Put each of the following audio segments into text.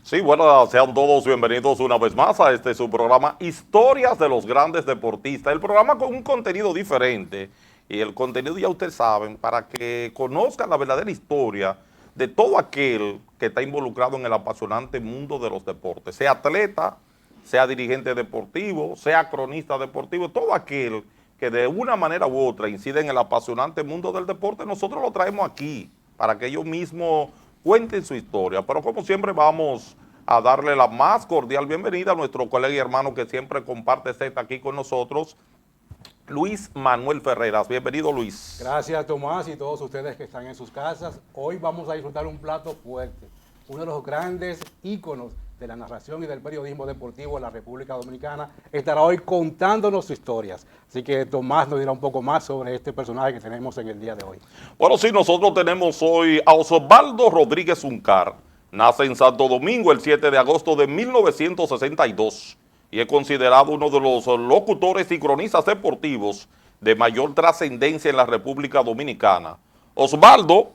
Sí, bueno, sean todos bienvenidos una vez más a este su programa Historias de los Grandes Deportistas. El programa con un contenido diferente y el contenido ya ustedes saben para que conozcan la verdadera historia de todo aquel que está involucrado en el apasionante mundo de los deportes, sea atleta, sea dirigente deportivo, sea cronista deportivo, todo aquel que de una manera u otra incide en el apasionante mundo del deporte, nosotros lo traemos aquí para que ellos mismos cuenten su historia. Pero como siempre vamos a darle la más cordial bienvenida a nuestro colega y hermano que siempre comparte set aquí con nosotros, Luis Manuel Ferreras. Bienvenido, Luis. Gracias, Tomás, y todos ustedes que están en sus casas. Hoy vamos a disfrutar un plato fuerte, uno de los grandes íconos de la narración y del periodismo deportivo en la República Dominicana. Estará hoy contándonos sus historias. Así que Tomás nos dirá un poco más sobre este personaje que tenemos en el día de hoy. Bueno, sí, nosotros tenemos hoy a Osvaldo Rodríguez Zuncar. Nace en Santo Domingo el 7 de agosto de 1962 y es considerado uno de los locutores y cronistas deportivos de mayor trascendencia en la República Dominicana. Osvaldo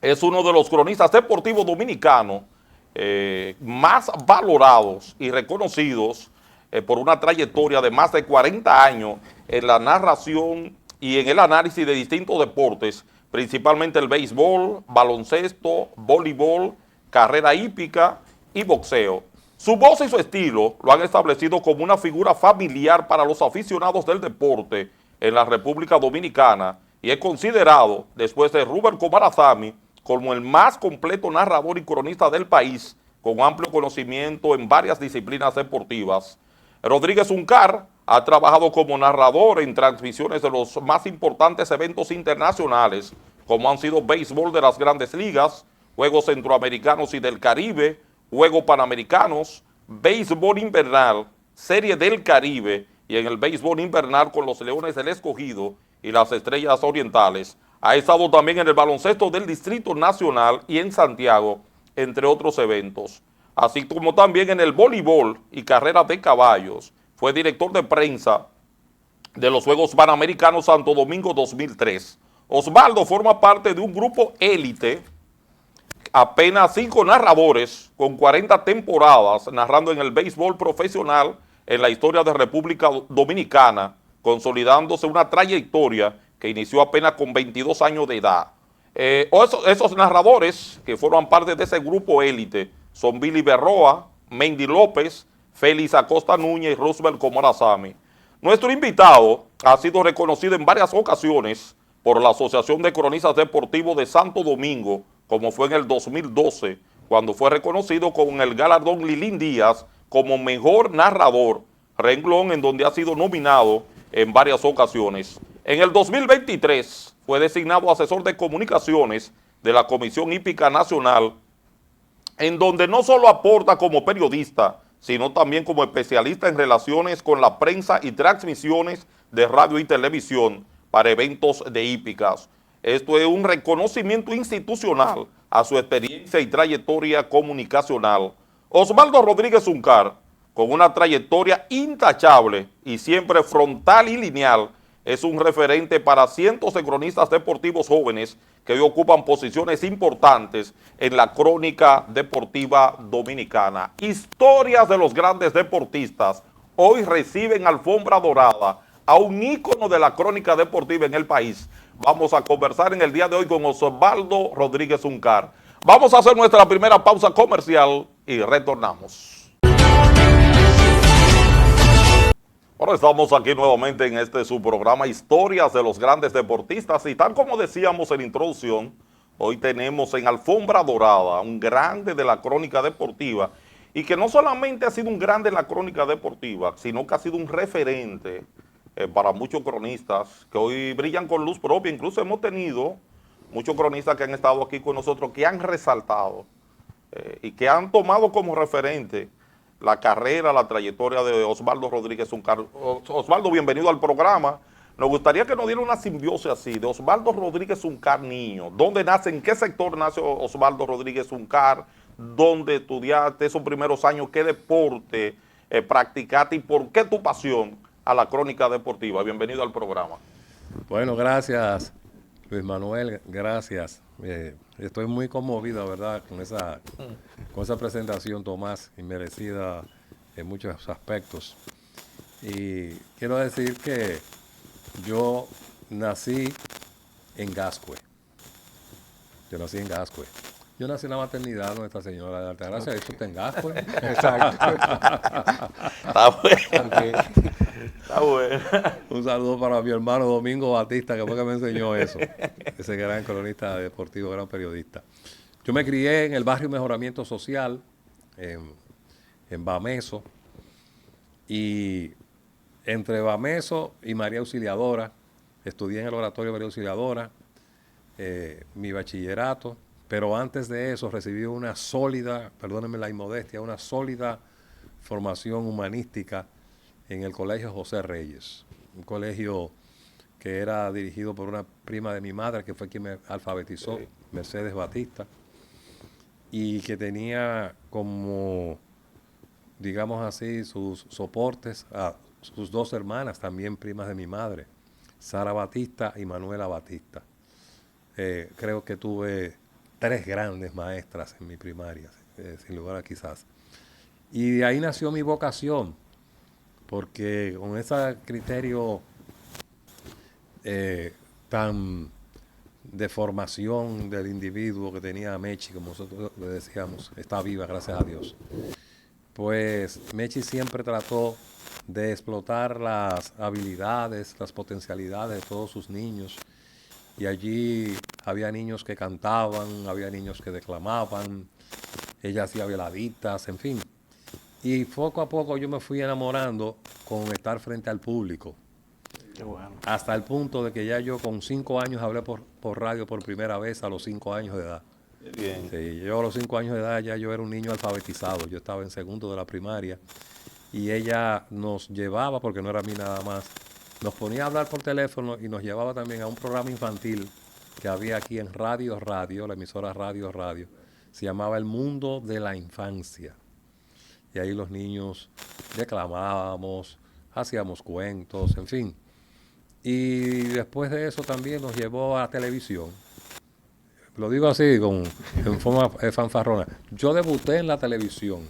es uno de los cronistas deportivos dominicanos más valorados y reconocidos por una trayectoria de más de 40 años en la narración y en el análisis de distintos deportes, principalmente el béisbol, baloncesto, voleibol, carrera hípica y boxeo. Su voz y su estilo lo han establecido como una figura familiar para los aficionados del deporte en la República Dominicana y es considerado, después de Rubén Comarazami, como el más completo narrador y cronista del país, con amplio conocimiento en varias disciplinas deportivas. Rodríguez Zuncar ha trabajado como narrador en transmisiones de los más importantes eventos internacionales, como han sido béisbol de las Grandes Ligas, Juegos Centroamericanos y del Caribe, Juegos Panamericanos, béisbol invernal, Serie del Caribe y en el béisbol invernal con los Leones del Escogido y las Estrellas Orientales. Ha estado también en el baloncesto del Distrito Nacional y en Santiago, entre otros eventos. Así como también en el voleibol y carreras de caballos. Fue director de prensa de los Juegos Panamericanos Santo Domingo 2003. Osvaldo forma parte de un grupo élite, apenas 5 narradores con 40 temporadas narrando en el béisbol profesional en la historia de República Dominicana, consolidándose una trayectoria que inició apenas con 22 años de edad. Esos narradores que forman parte de ese grupo élite son Billy Berroa, Mendy López, Félix Acosta Núñez y Roosevelt Comarazami. Nuestro invitado ha sido reconocido en varias ocasiones por la Asociación de Cronistas Deportivos de Santo Domingo, como fue en el 2012, cuando fue reconocido con el galardón Lilín Díaz como mejor narrador, renglón en donde ha sido nominado en varias ocasiones. En el 2023 fue designado asesor de comunicaciones de la Comisión Hípica Nacional, en donde no solo aporta como periodista, sino también como especialista en relaciones con la prensa y transmisiones de radio y televisión para eventos de hípicas. Esto es un reconocimiento institucional a su experiencia y trayectoria comunicacional. Osvaldo Rodríguez Zuncar, con una trayectoria intachable y siempre frontal y lineal, es un referente para cientos de cronistas deportivos jóvenes que hoy ocupan posiciones importantes en la crónica deportiva dominicana. Historias de los grandes deportistas hoy reciben alfombra dorada a un ícono de la crónica deportiva en el país. Vamos a conversar en el día de hoy con Osvaldo Rodríguez Zuncar. Vamos a hacer nuestra primera pausa comercial y retornamos. Ahora estamos aquí nuevamente en su programa Historias de los Grandes Deportistas y tal como decíamos en la introducción, hoy tenemos en alfombra dorada un grande de la crónica deportiva y que no solamente ha sido un grande de la crónica deportiva, sino que ha sido un referente para muchos cronistas que hoy brillan con luz propia. Incluso hemos tenido muchos cronistas que han estado aquí con nosotros que han resaltado y que han tomado como referente la carrera, la trayectoria de Osvaldo Rodríguez Zuncar. Osvaldo, bienvenido al programa. Nos gustaría que nos diera una simbiosis así, de Osvaldo Rodríguez Zuncar niño. ¿Dónde nace, en qué sector nace Osvaldo Rodríguez Zuncar? ¿Dónde estudiaste esos primeros años? ¿Qué deporte practicaste? ¿Y por qué tu pasión a la crónica deportiva? Bienvenido al programa. Bueno, gracias, Luis Manuel. Gracias Estoy muy conmovido, ¿verdad? Con esa presentación, Tomás, y merecida en muchos aspectos. Y quiero decir que yo nací en Gascue. Yo nací en Gascue. Yo nací en la maternidad de Nuestra Señora de Altagracia. Eso está en Gascue. Exacto. Está bueno. Ok. Está bueno. Un saludo para mi hermano Domingo Batista, que fue que me enseñó eso. Ese gran cronista deportivo, gran periodista. Yo me crié en el barrio Mejoramiento Social, en Bameso, y entre Bameso y María Auxiliadora, estudié en el Oratorio María Auxiliadora, mi bachillerato, pero antes de eso recibí una sólida, perdónenme la inmodestia, una sólida formación humanística en el Colegio José Reyes, un colegio que era dirigido por una prima de mi madre, que fue quien me alfabetizó, Mercedes Batista, y que tenía como, digamos así, sus soportes a sus dos hermanas, también primas de mi madre, Sara Batista y Manuela Batista. Creo que tuve 3 grandes maestras en mi primaria, sin lugar a quizás. Y de ahí nació mi vocación, porque con ese criterio tan de formación del individuo que tenía Mechi, como nosotros le decíamos, está viva, gracias a Dios. Pues Mechi siempre trató de explotar las habilidades, las potencialidades de todos sus niños. Y allí había niños que cantaban, había niños que declamaban, ella hacía veladitas, en fin. Y poco a poco yo me fui enamorando con estar frente al público. Qué bueno. Hasta el punto de que ya yo con 5 años hablé por radio por primera vez a los 5 años de edad. Bien. Sí, yo a los 5 años de edad ya yo era un niño alfabetizado. Yo estaba en segundo de la primaria. Y ella nos llevaba, porque no era a mí nada más, nos ponía a hablar por teléfono y nos llevaba también a un programa infantil que había aquí en Radio, la emisora Radio. Se llamaba El Mundo de la Infancia. Y ahí los niños declamábamos, hacíamos cuentos, en fin. Y después de eso también nos llevó a televisión. Lo digo así, en forma fanfarrona. Yo debuté en la televisión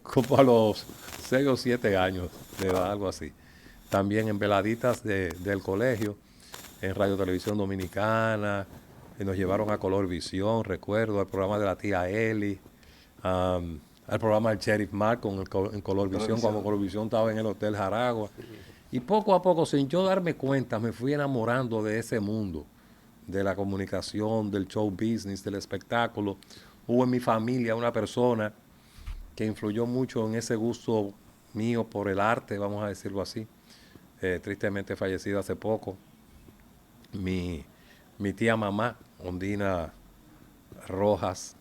como a los 6 o 7 años de edad, algo así. También en veladitas del colegio, en Radio Televisión Dominicana, nos llevaron a Color Visión, recuerdo, al programa de la tía Eli, al programa del Sheriff Mark en Color Visión, cuando Color Visión estaba en el Hotel Jaragua. Y poco a poco, sin yo darme cuenta, me fui enamorando de ese mundo, de la comunicación, del show business, del espectáculo. Hubo en mi familia una persona que influyó mucho en ese gusto mío por el arte, vamos a decirlo así. Tristemente fallecida hace poco. Mi tía mamá, Ondina Rojas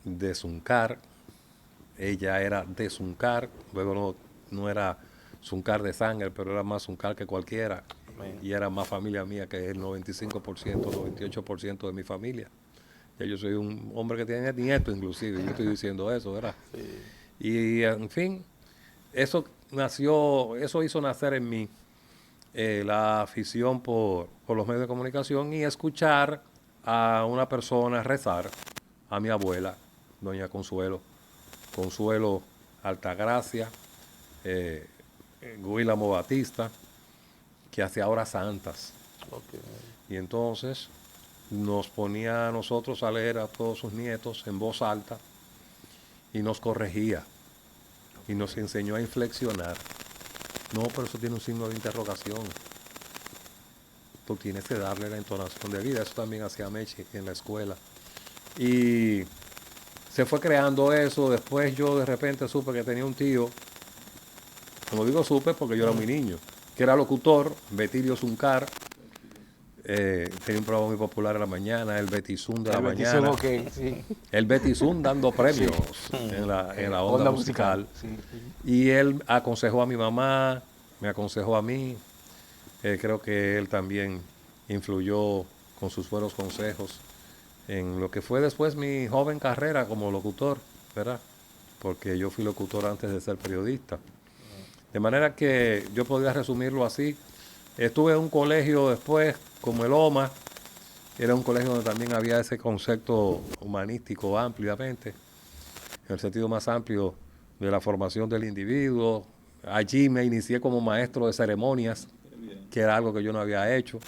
de Zuncar, ella era de Zuncar, luego no era Zuncar de sangre, pero era más Zuncar que cualquiera. Y era más familia mía que el 95%, 98% de mi familia. Ya yo soy un hombre que tiene nieto inclusive, yo estoy diciendo eso, ¿verdad? Sí. Y en fin, eso hizo nacer en mí la afición por los medios de comunicación y escuchar a una persona rezar, a mi abuela, doña Consuelo Altagracia, Guílamo Batista, que hacía horas santas. Okay. Y entonces nos ponía a nosotros a leer a todos sus nietos en voz alta y nos corregía y nos enseñó a inflexionar. No, pero eso tiene un signo de interrogación. Tú tienes que darle la entonación de vida. Eso también hacía Mechi en la escuela. Y se fue creando eso. Después yo de repente supe que tenía un tío, como digo supe porque yo era muy niño, que era locutor, Betilio Zuncar. Tenía un programa muy popular en la mañana, el Betizún de la mañana. Okay, sí. El Betizún dando premios en la onda musical. Sí. Y él aconsejó a mi mamá, me aconsejó a mí. Creo que él también influyó con sus buenos consejos en lo que fue después mi joven carrera como locutor, ¿verdad? Porque yo fui locutor antes de ser periodista. De manera que yo podría resumirlo así. Estuve en un colegio después, como el OMA, era un colegio donde también había ese concepto humanístico ampliamente, en el sentido más amplio de la formación del individuo. Allí me inicié como maestro de ceremonias, que era algo que yo no había hecho.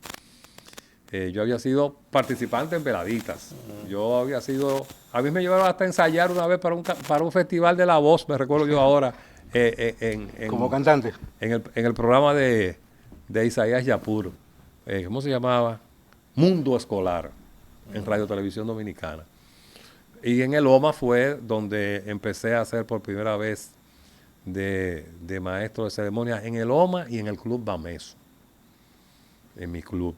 Yo había sido participante en veladitas. Yo había sido... A mí me llevaron hasta ensayar una vez para un festival de La Voz, me recuerdo yo ahora. Como cantante. En el programa de Isaías Yapur. ¿Cómo se llamaba? Mundo Escolar, en Radio Televisión Dominicana. Y en el OMA fue donde empecé a hacer por primera vez de maestro de ceremonias, en el OMA y en el Club Bameso. En mi club.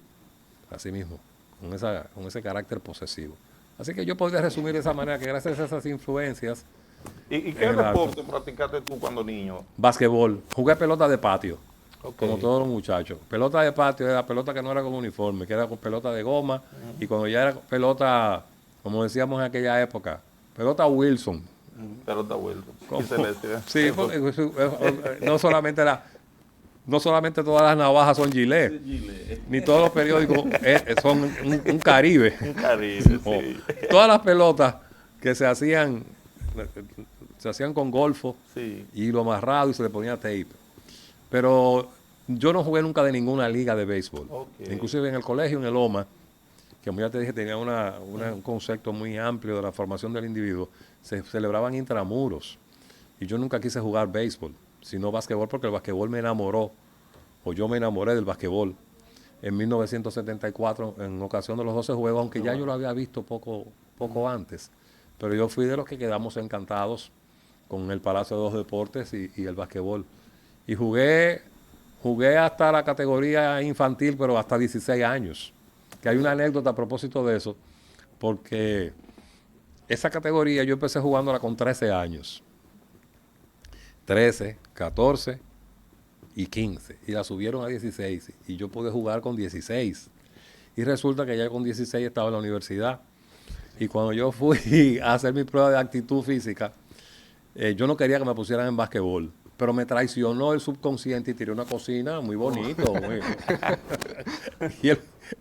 Así mismo, con ese carácter posesivo. Así que yo podría resumir de esa manera, que gracias a esas influencias... ¿Y qué deporte practicaste tú cuando niño? Basquetbol. Jugué pelota de patio, Okay. como todos los muchachos. Pelota de patio era pelota que no era con uniforme, que era con pelota de goma. Y cuando ya era pelota, como decíamos en aquella época, pelota Wilson. Pelota vuelta. ¿Cómo? Y celeste. Sí, porque no solamente todas las navajas son Gillette, ni todos los periódicos son un Caribe. Un Caribe, sí. Todas las pelotas que se hacían con golfo Sí. y lo amarrado y se le ponía tape. Pero yo no jugué nunca de ninguna liga de béisbol. Okay. Inclusive en el colegio, en el OMA, que como ya te dije, tenía un concepto muy amplio de la formación del individuo, se celebraban intramuros. Y yo nunca quise jugar béisbol, sino basquetbol, porque el basquetbol me enamoró, o yo me enamoré del basquetbol en 1974, en ocasión de los 12 juegos, aunque ya yo lo había visto poco antes. Pero yo fui de los que quedamos encantados con el Palacio de los Deportes y el basquetbol. Y jugué hasta la categoría infantil, pero hasta 16 años. Que hay una anécdota a propósito de eso, porque esa categoría yo empecé jugándola con 13 años. 13, 14 y 15. Y la subieron a 16. Y yo pude jugar con 16. Y resulta que ya con 16 estaba en la universidad. Y cuando yo fui a hacer mi prueba de actitud física, yo no quería que me pusieran en basquetbol. Pero me traicionó el subconsciente y tiré una cocina muy bonito.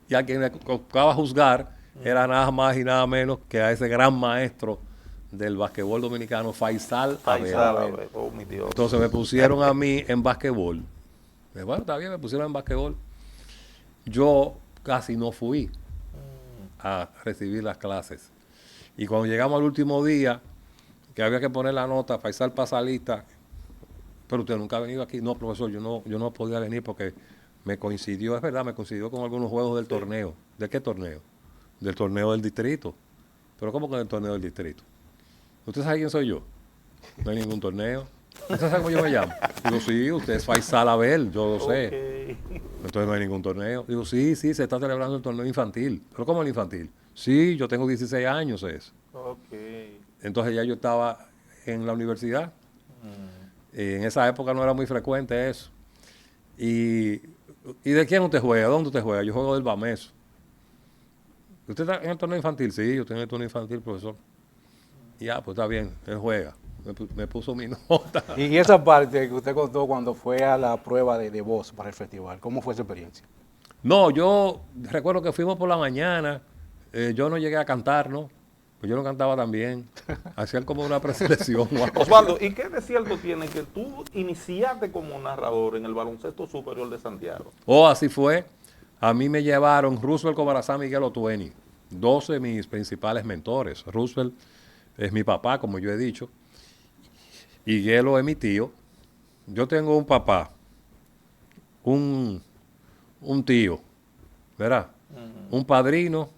Y a quien me tocaba juzgar era nada más y nada menos que a ese gran maestro del basquetbol dominicano, Faisal Abel. Oh, mi Dios. Entonces me pusieron a mí en basquetbol. Bueno, está bien, me pusieron en basquetbol. Yo casi no fui a recibir las clases. Y cuando llegamos al último día, que había que poner la nota, Faisal pasa lista, pero usted nunca ha venido aquí. No, profesor, yo no podía venir porque me coincidió, es verdad, me coincidió con algunos juegos del torneo. ¿De qué torneo? Del torneo del distrito. ¿Pero cómo que del torneo del distrito? ¿Usted sabe quién soy yo? No hay ningún torneo. ¿Usted sabe cómo yo me llamo? Digo, sí, usted es Faisal Abel, yo lo sé. Okay. Entonces no hay ningún torneo. Digo, sí, se está celebrando el torneo infantil. ¿Pero cómo el infantil? Sí, yo tengo 16 años eso. Okay. Entonces ya yo estaba en la universidad. En esa época no era muy frecuente eso. ¿Y de quién usted juega? ¿Dónde usted juega? Yo juego del Bameso. ¿Usted está en el torneo infantil? Sí, yo estoy en el torneo infantil, profesor. Ya, pues está bien, él juega. Me puso mi nota. Y esa parte que usted contó cuando fue a la prueba de voz para el festival, ¿cómo fue esa experiencia? No, yo recuerdo que fuimos por la mañana. Yo no llegué a cantar, ¿no? Pues yo no cantaba tan bien. Hacían como una preselección. Osvaldo, ¿y qué de cierto tiene que tú iniciaste como narrador en el baloncesto superior de Santiago? Oh, así fue. A mí me llevaron Roosevelt Cobarazá, Miguel Otueni, 12 de mis principales mentores. Roosevelt es mi papá, como yo he dicho, y Guelo es mi tío. Yo tengo un papá, un tío, ¿verdad? Un padrino,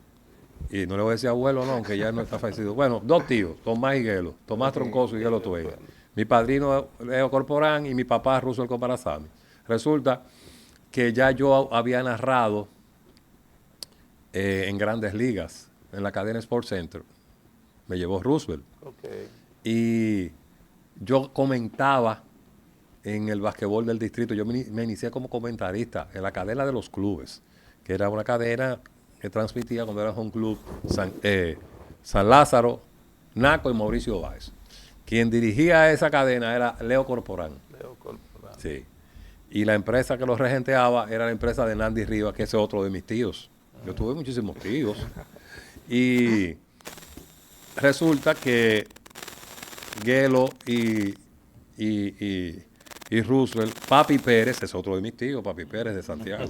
y no le voy a decir abuelo, no, aunque ya no está fallecido. Bueno, dos tíos, Tomás y Guelo, Tomás Troncoso y Guelo Tuey. Mi padrino Leo Corporán y mi papá Roosevelt Cobarazá. Resulta que ya yo había narrado en Grandes Ligas, en la cadena Sports Center. Me llevó Roosevelt. Okay. Y yo comentaba en el basquetbol del distrito. Yo me inicié como comentarista en la cadena de los clubes, que era una cadena que transmitía cuando era un club San Lázaro, Naco y Mauricio Báez. Quien dirigía esa cadena era Leo Corporán. Leo Corporán. Sí. Y la empresa que lo regenteaba era la empresa de Nandi Rivas, que ese es otro de mis tíos. Yo tuve muchísimos tíos. Y resulta que Gelo y Roosevelt, Papi Pérez, es otro de mis tíos, Papi Pérez de Santiago.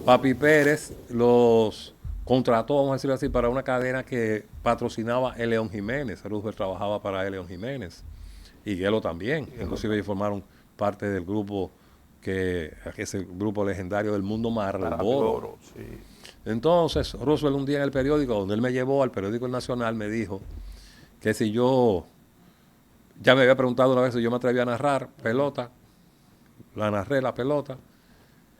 Papi Pérez los contrató, vamos a decirlo así, para una cadena que patrocinaba a León Jiménez. Roosevelt trabajaba para León Jiménez y Gelo también. Inclusive ellos formaron parte del grupo, ese grupo legendario del Mundo Marlboro. Sí. Entonces, Roosevelt un día en el periódico, donde él me llevó al periódico El Nacional, me dijo que si yo, ya me había preguntado una vez si yo me atrevía a narrar pelota, la narré la pelota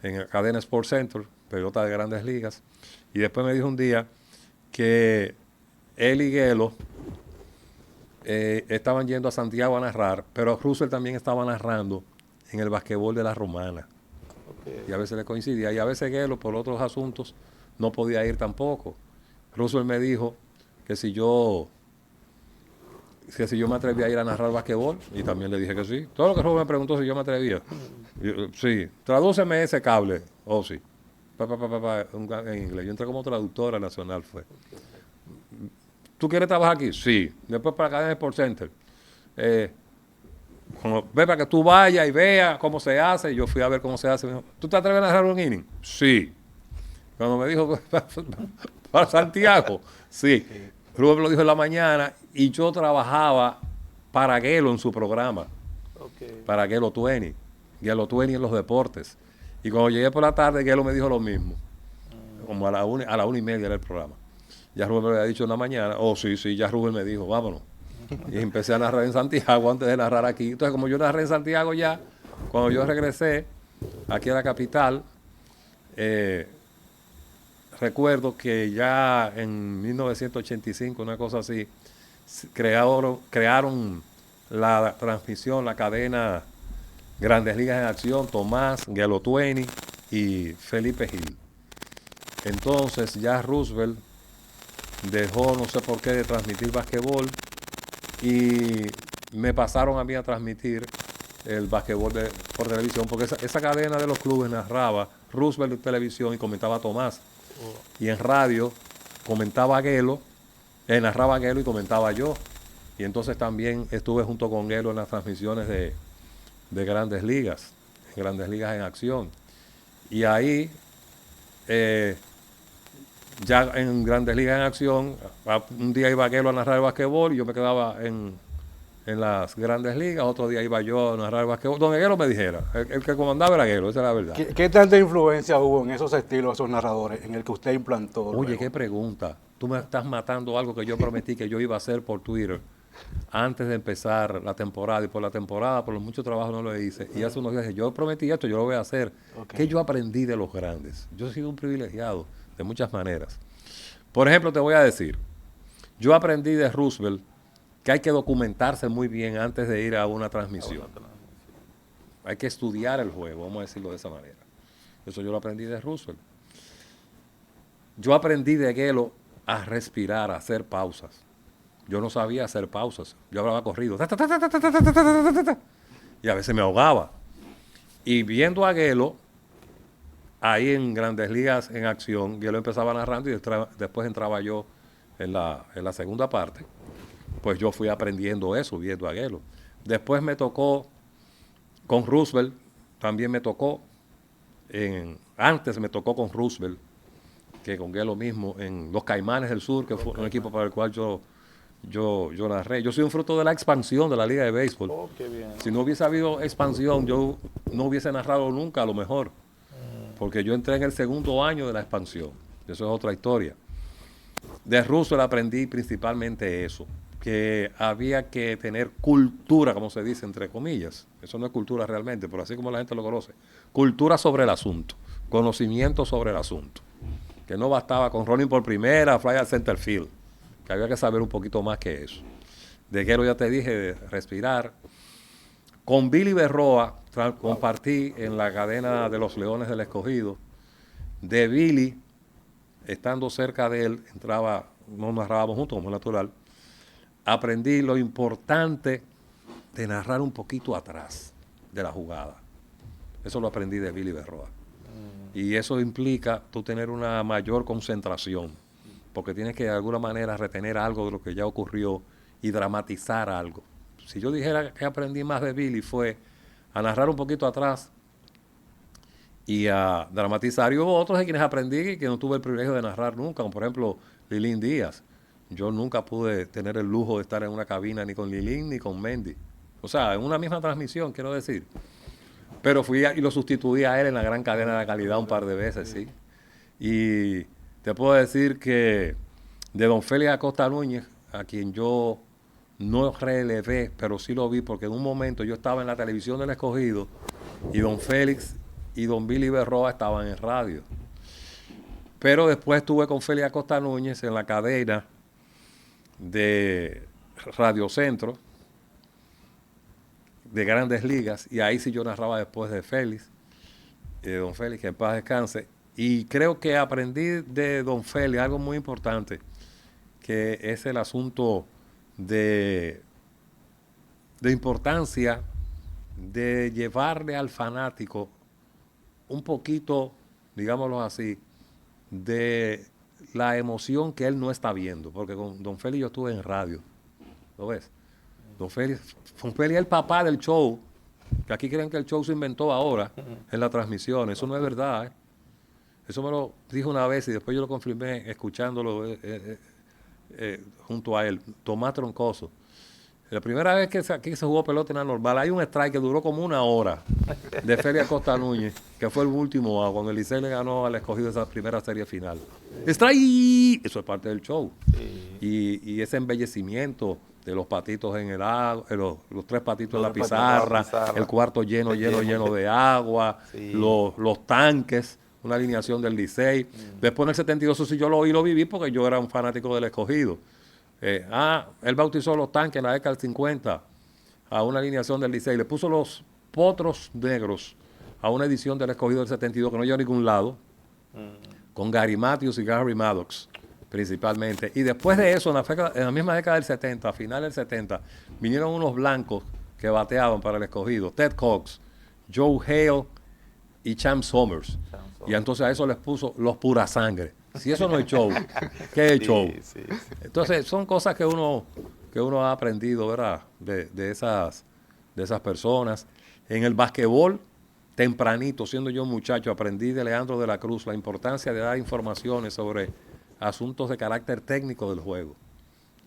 en la cadena Sports Center, pelota de Grandes Ligas, y después me dijo un día que él y Gelo estaban yendo a Santiago a narrar, pero Roosevelt también estaba narrando en el basquetbol de la Romana. Okay. Y a veces le coincidía, y a veces Gelo por otros asuntos no podía ir tampoco. Roosevelt me dijo que si yo me atrevía a ir a narrar basquetbol, y también le dije que sí. Todo lo que Roosevelt me preguntó si yo me atrevía. Sí, tradúceme ese cable. Oh, sí. En inglés. Yo entré como traductora nacional, fue. ¿Tú quieres trabajar aquí? Sí. Después para la cadena Sports Center. Ve para que tú vayas y veas cómo se hace. Yo fui a ver cómo se hace. Me dijo, ¿tú te atreves a narrar un inning? Sí. Cuando me dijo para Santiago, sí. Rubén lo dijo en la mañana y yo trabajaba para Gelo en su programa, para Gelo 20 en los deportes. Y cuando llegué por la tarde, Gelo me dijo lo mismo, como a la 1:30 era el programa. Ya Rubén me había dicho en la mañana, sí, ya Rubén me dijo, vámonos. Y empecé a narrar en Santiago antes de narrar aquí. Entonces, como yo narré en Santiago ya, cuando yo regresé aquí a la capital, recuerdo que ya en 1985, una cosa así, crearon la transmisión, la cadena Grandes Ligas en Acción, Tomás, Gelo 20 y Felipe Gil. Entonces ya Roosevelt dejó, no sé por qué, de transmitir basquetbol y me pasaron a mí a transmitir el basquetbol por televisión, porque esa cadena de los clubes narraba Roosevelt en televisión y comentaba Tomás. Y en radio comentaba Gelo, narraba Gelo y comentaba yo. Y entonces también estuve junto con Gelo en las transmisiones de Grandes Ligas, Grandes Ligas en Acción. Y ahí, ya en Grandes Ligas en Acción, un día iba Gelo a narrar el basquetbol y yo me quedaba en las Grandes Ligas, otro día iba yo a narrar el basquetbol, donde Gelo me dijera, el que comandaba era Gelo, esa es la verdad. ¿Qué tanta influencia hubo en esos estilos, esos narradores, en el que usted implantó? Oye, luego? qué pregunta. Tú me estás matando algo que yo prometí que yo iba a hacer por Twitter antes de empezar la temporada, y por la temporada, por los muchos trabajos no lo hice. Y hace unos días dije, yo prometí esto, yo lo voy a hacer. Okay. ¿Qué yo aprendí de los grandes? Yo he sido un privilegiado de muchas maneras. Por ejemplo, te voy a decir, yo aprendí de Roosevelt que hay que documentarse muy bien antes de ir a una transmisión. Hay que estudiar el juego, vamos a decirlo de esa manera. Eso yo lo aprendí de Roosevelt. Yo aprendí de Gelo a respirar, a hacer pausas. Yo no sabía hacer pausas. Yo hablaba corrido. Y a veces me ahogaba. Y viendo a Gelo, ahí en Grandes Ligas en Acción, Gelo empezaba narrando y después entraba yo en la segunda parte. Pues yo fui aprendiendo eso, viendo a Gelo. Después me tocó, con Roosevelt, también me tocó, antes me tocó con Roosevelt, que con Gelo mismo, en los Caimanes del Sur, que fue un equipo para el cual yo narré. Yo soy un fruto de la expansión de la Liga de Béisbol. Oh, qué bien. Si no hubiese habido expansión, yo no hubiese narrado nunca, a lo mejor. Porque yo entré en el segundo año de la expansión. Eso es otra historia. De Roosevelt aprendí principalmente eso, que había que tener cultura, como se dice, entre comillas. Eso no es cultura realmente, pero así como la gente lo conoce. Cultura sobre el asunto, conocimiento sobre el asunto. Que no bastaba con rolling por primera, fly al center field, que había que saber un poquito más que eso. De Gelo ya te dije, de respirar. Con Billy Berroa compartí en la cadena de los Leones del Escogido. De Billy, estando cerca de él, no narrábamos juntos, como es natural. Aprendí lo importante de narrar un poquito atrás de la jugada. Eso lo aprendí de Billy Berroa. Y eso implica tú tener una mayor concentración, porque tienes que de alguna manera retener algo de lo que ya ocurrió y dramatizar algo. Si yo dijera que aprendí más de Billy fue a narrar un poquito atrás y a dramatizar. Y hubo otros de quienes aprendí que no tuve el privilegio de narrar nunca, como por ejemplo Lilín Díaz. Yo nunca pude tener el lujo de estar en una cabina ni con Lilín ni con Mendy. O sea, en una misma transmisión, quiero decir. Pero fui y lo sustituí a él en la gran cadena de calidad un par de veces, sí. Y te puedo decir que de don Félix Acosta Núñez, a quien yo no relevé, pero sí lo vi, porque en un momento yo estaba en la televisión del Escogido y don Félix y don Billy Berroa estaban en radio. Pero después estuve con Félix Acosta Núñez en la cadena de Radio Centro, de Grandes Ligas, y ahí sí yo narraba después de Félix, de don Félix, que en paz descanse. Y creo que aprendí de don Félix algo muy importante, que es el asunto de importancia de llevarle al fanático un poquito, digámoslo así, de la emoción que él no está viendo, porque con don Félix yo estuve en radio, ¿lo ves? Don Félix es el papá del show, que aquí creen que el show se inventó ahora en la transmisión, eso no es verdad, ¿eh? Eso me lo dijo una vez y después yo lo confirmé escuchándolo junto a él, Tomás Troncoso. La primera vez que aquí se jugó pelota en la normal, hay un strike que duró como 1 hora de Félix Acosta Núñez, que fue el último cuando el Licey le ganó al Escogido esa primera serie final. ¡Strike! Eso es parte del show. Sí. Y ese embellecimiento de los patitos en el agua, los 3 patitos en la pizarra, el cuarto lleno de agua, sí. los tanques, una alineación del Licey. Después en el 72, eso sí yo lo viví porque yo era un fanático del Escogido. Él bautizó los tanques en la década del 50 a una alineación del Licey. Le puso los potros negros a una edición del Escogido del 72 que no llegó a ningún lado, con Gary Matthews y Gary Maddox principalmente. Y después de eso, en la misma década del 70, a final del 70, vinieron unos blancos que bateaban para el Escogido, Ted Cox, Joe Hale y Champ Summers. Y entonces a eso les puso los pura sangre. Si eso no es show, ¿qué es show? Sí. Entonces son cosas que uno ha aprendido, ¿verdad? De esas personas. En el basquetbol, tempranito, siendo yo un muchacho, aprendí de Leandro de la Cruz la importancia de dar informaciones sobre asuntos de carácter técnico del juego.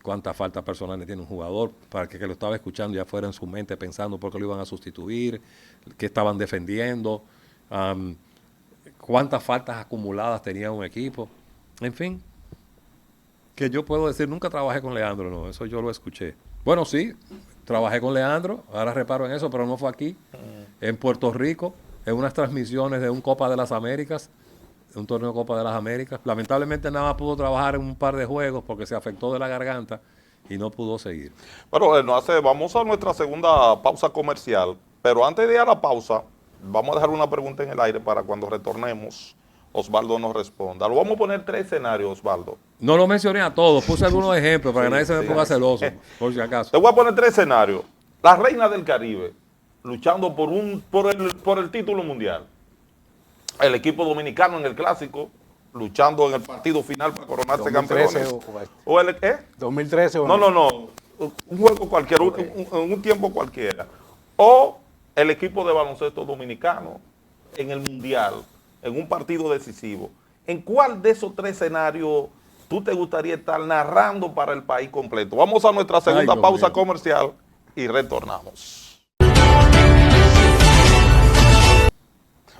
Cuántas faltas personales tiene un jugador, para que lo estaba escuchando ya fuera en su mente pensando por qué lo iban a sustituir, qué estaban defendiendo, cuántas faltas acumuladas tenía un equipo. En fin, que yo puedo decir, nunca trabajé con Leandro, no, eso yo lo escuché. Bueno, sí, trabajé con Leandro, ahora reparo en eso, pero no fue aquí, en Puerto Rico, en unas transmisiones de un Copa de las Américas, un torneo de Copa de las Américas. Lamentablemente nada más pudo trabajar en un par de juegos porque se afectó de la garganta y no pudo seguir. Bueno, vamos a nuestra segunda pausa comercial, pero antes de ir a la pausa, vamos a dejar una pregunta en el aire para cuando retornemos, Osvaldo nos responda. Lo vamos a poner 3 escenarios, Osvaldo. No lo mencioné a todos, puse algunos ejemplos para que nadie se me ponga celoso, por si acaso. Te voy a poner 3 escenarios. La reina del Caribe, luchando por el título mundial. El equipo dominicano en el clásico, luchando en el partido final para coronarse campeones. ¿O el 2013 o no. Un juego cualquiera, un tiempo cualquiera. O el equipo de baloncesto dominicano en el mundial, en un partido decisivo. ¿En cuál de esos 3 escenarios tú te gustaría estar narrando para el país completo? Vamos a nuestra segunda pausa comercial y retornamos.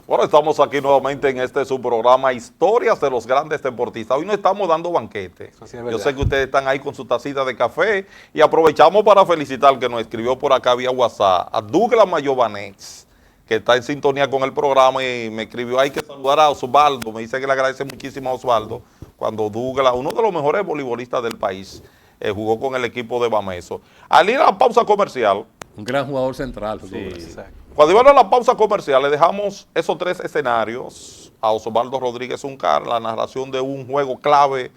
Bueno, estamos aquí nuevamente en su programa Historias de los Grandes Deportistas. Hoy no estamos dando banquete. Sí, yo sé que ustedes están ahí con su tacita de café y aprovechamos para felicitar que nos escribió por acá vía WhatsApp a Douglas Mayovanés, que está en sintonía con el programa y me escribió, hay que saludar a Osvaldo, me dice que le agradece muchísimo a Osvaldo cuando Douglas, uno de los mejores voleibolistas del país, jugó con el equipo de Bameso. Al ir a la pausa comercial. Un gran jugador central. Sí. Cuando iban a la pausa comercial le dejamos esos 3 escenarios a Osvaldo Rodríguez Uncar, la narración de un juego clave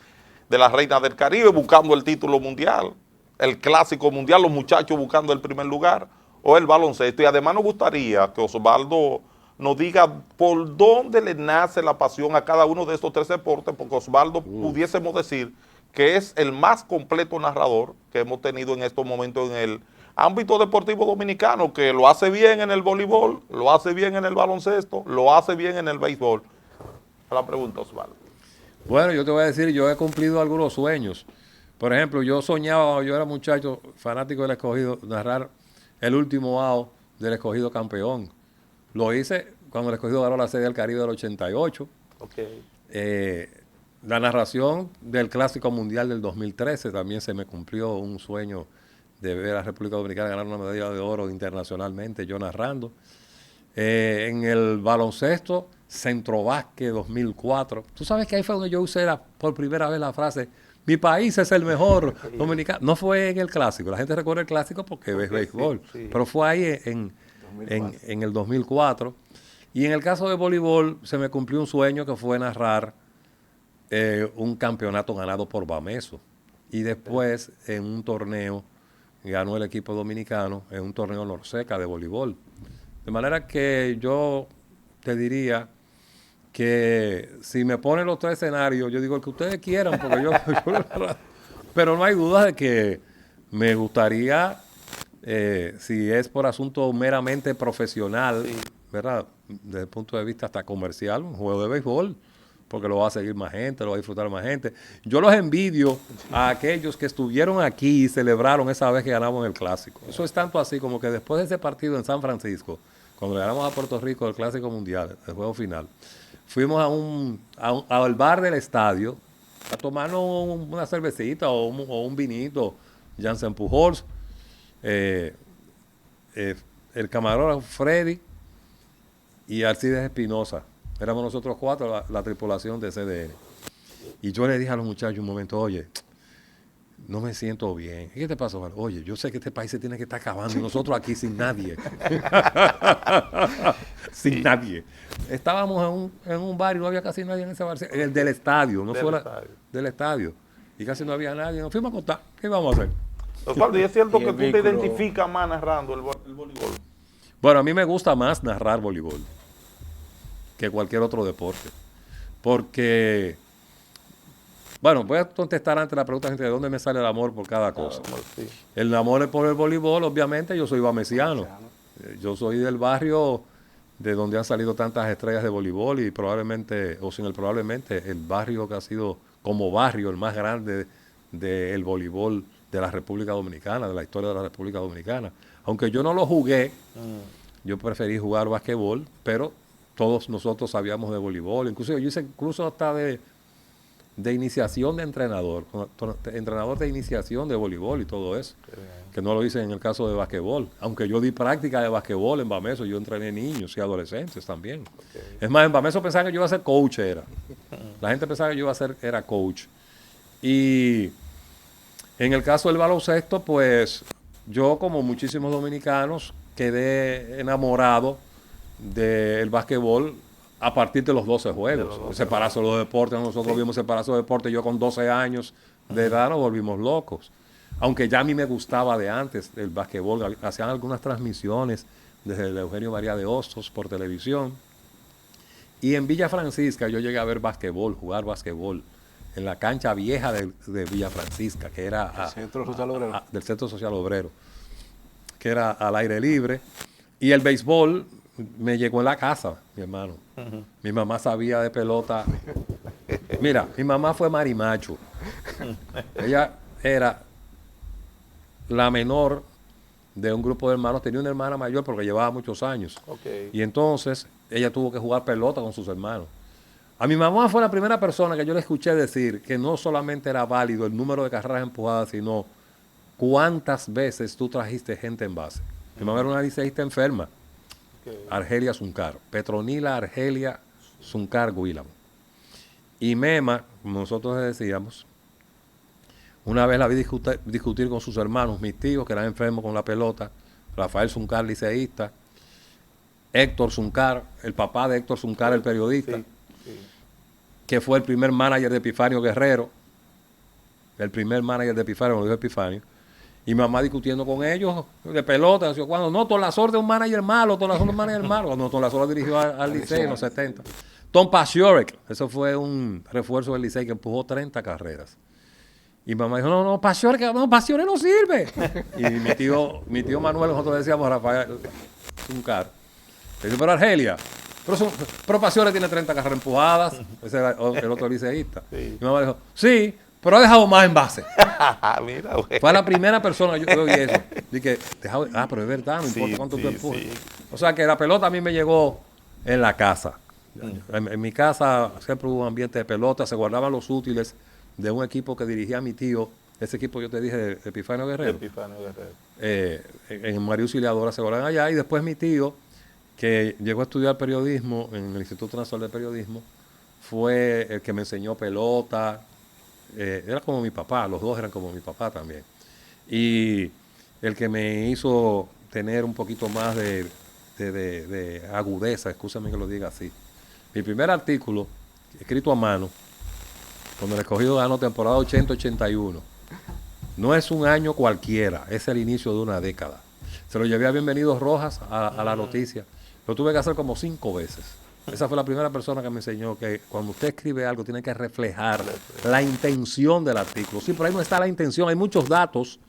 de la Reina del Caribe buscando el título mundial, el clásico mundial, los muchachos buscando el primer lugar, o el baloncesto. Y además nos gustaría que Osvaldo nos diga por dónde le nace la pasión a cada uno de estos tres deportes, porque Osvaldo pudiésemos decir que es el más completo narrador que hemos tenido en estos momentos en el ámbito deportivo dominicano, que lo hace bien en el voleibol, lo hace bien en el baloncesto, lo hace bien en el béisbol. A la pregunta, Osvaldo. Bueno, yo te voy a decir, yo he cumplido algunos sueños. Por ejemplo, yo soñaba, cuando yo era muchacho, fanático del Escogido, narrar el último out del Escogido campeón. Lo hice cuando el Escogido ganó la Serie del Caribe del 88. Okay. La narración del Clásico Mundial del 2013 también se me cumplió un sueño de ver a la República Dominicana ganar una medalla de oro internacionalmente, yo narrando. En el baloncesto, Centrovasque 2004. Tú sabes que ahí fue donde yo usé por primera vez la frase, mi país es el mejor dominicano. No fue en el Clásico, la gente recuerda el Clásico porque es béisbol, sí. Pero fue ahí en el 2004. Y en el caso de voleibol, se me cumplió un sueño que fue narrar un campeonato ganado por Bameso. Y después, en un torneo, ganó el equipo dominicano, en un torneo Norseca de voleibol. De manera que yo te diría que si me ponen los tres escenarios, yo digo el que ustedes quieran, porque yo pero no hay duda de que me gustaría, si es por asunto meramente profesional, sí, ¿verdad? Desde el punto de vista hasta comercial, un juego de béisbol, porque lo va a seguir más gente, lo va a disfrutar más gente. Yo los envidio a aquellos que estuvieron aquí y celebraron esa vez que ganamos el Clásico. Eso es tanto así como que después de ese partido en San Francisco, cuando le ganamos a Puerto Rico el Clásico Mundial, el juego final, fuimos al bar del estadio a tomarnos una cervecita o un vinito, Janssen Pujols, el camarógrafo Freddy y Alcides Espinosa. Éramos nosotros cuatro, la tripulación de CDN. Y yo le dije a los muchachos un momento, oye, no me siento bien. ¿Qué te pasó? Oye, yo sé que este país se tiene que estar acabando y nosotros aquí sin nadie. Sin nadie. Estábamos en un bar y no había casi nadie en ese bar. El del estadio, no fue del estadio. Y casi no había nadie. Nos fuimos a contar. ¿Qué vamos a hacer? Osvaldo, ¿y es cierto que tú te identificas más narrando el voleibol? Bueno, a mí me gusta más narrar voleibol que cualquier otro deporte. Porque, bueno, voy a contestar antes la pregunta de dónde me sale el amor por cada cosa. Sí. El amor es por el voleibol, obviamente, yo soy bamesiano. Yo soy del barrio de donde han salido tantas estrellas de voleibol y probablemente, o sin el probablemente, el barrio que ha sido como barrio el más grande del voleibol de la República Dominicana, de la historia de la República Dominicana. Aunque yo no lo jugué, yo preferí jugar basquetbol, pero todos nosotros sabíamos de voleibol. Incluso yo hice hasta de iniciación de entrenador de iniciación de voleibol y todo eso, que no lo hice en el caso de basquetbol, aunque yo di práctica de basquetbol en Bameso, yo entrené niños y adolescentes también. Es más, en Bameso pensaba que yo iba a ser coach, la gente pensaba que yo iba a ser, era coach. Y en el caso del baloncesto, pues yo, como muchísimos dominicanos, quedé enamorado del basquetbol a partir de los 12 juegos. Separarse los deportes, nosotros vimos separarse los deportes, yo con 12 años de edad nos volvimos locos. Aunque ya a mí me gustaba de antes el basquetbol, hacían algunas transmisiones desde el Eugenio María de Hostos por televisión. Y en Villa Francisca yo llegué a ver basquetbol, jugar basquetbol, en la cancha vieja de Villa Francisca, que era del Centro Social Obrero, que era al aire libre. Y el béisbol me llegó en la casa, mi hermano. Mi mamá sabía de pelota. Mira, mi mamá fue marimacho. Ella era la menor de un grupo de hermanos. Tenía una hermana mayor porque llevaba muchos años. Y entonces ella tuvo que jugar pelota con sus hermanos. A mi mamá fue la primera persona que yo le escuché decir que no solamente era válido el número de carreras empujadas, sino cuántas veces tú trajiste gente en base. Mi mamá era una liceísta enferma. Argelia Zuncar, Petronila Argelia Zuncar Guílamo. Y Mema, como nosotros decíamos, una vez la vi discutir con sus hermanos, mis tíos que eran enfermos con la pelota, Rafael Zuncar, liceísta, Héctor Zuncar, el papá de Héctor Zuncar, el periodista, que fue el primer manager de Epifanio Guerrero, el primer manager de Epifanio, lo dijo Epifanio, Y mi mamá discutiendo con ellos de pelota, decía, cuando no, Tolazor de un manager malo, Tolazor de un manager malo. Cuando Tolazor dirigió al Licey en los 70. Tom Paciorek, eso fue un refuerzo del Licey que empujó 30 carreras. Y mi mamá dijo, no, Paciorek no sirve. Y mi tío Manuel, nosotros decíamos Rafael Zuncar, le dijo, pero Argelia, pero Paciorek tiene 30 carreras empujadas, ese era el otro liceísta. Sí. Y mi mamá dijo, sí, pero ha dejado más en base. Mira, güey. Fue la primera persona que yo oí eso. Dije, pero es verdad, no importa cuánto tú empujas. Sí. O sea que la pelota a mí me llegó en la casa. En mi casa siempre hubo un ambiente de pelota, se guardaban los útiles de un equipo que dirigía mi tío. Ese equipo yo te dije, Epifanio Guerrero. Epifanio Guerrero. En María Auxiliadora se guardan allá. Y después mi tío, que llegó a estudiar periodismo en el Instituto Nacional de Periodismo, fue el que me enseñó pelota. Era como mi papá, los dos eran como mi papá también. Y el que me hizo tener un poquito más de agudeza, excúsame que lo diga así. Mi primer artículo, escrito a mano, cuando el Escogido ganó temporada 80-81, no es un año cualquiera, es el inicio de una década. Se lo llevé a Bienvenidos Rojas a la noticia. Lo tuve que hacer como 5 veces. Esa fue la primera persona que me enseñó que cuando usted escribe algo tiene que reflejar la intención del artículo. Sí, pero ahí no está la intención, hay muchos datos,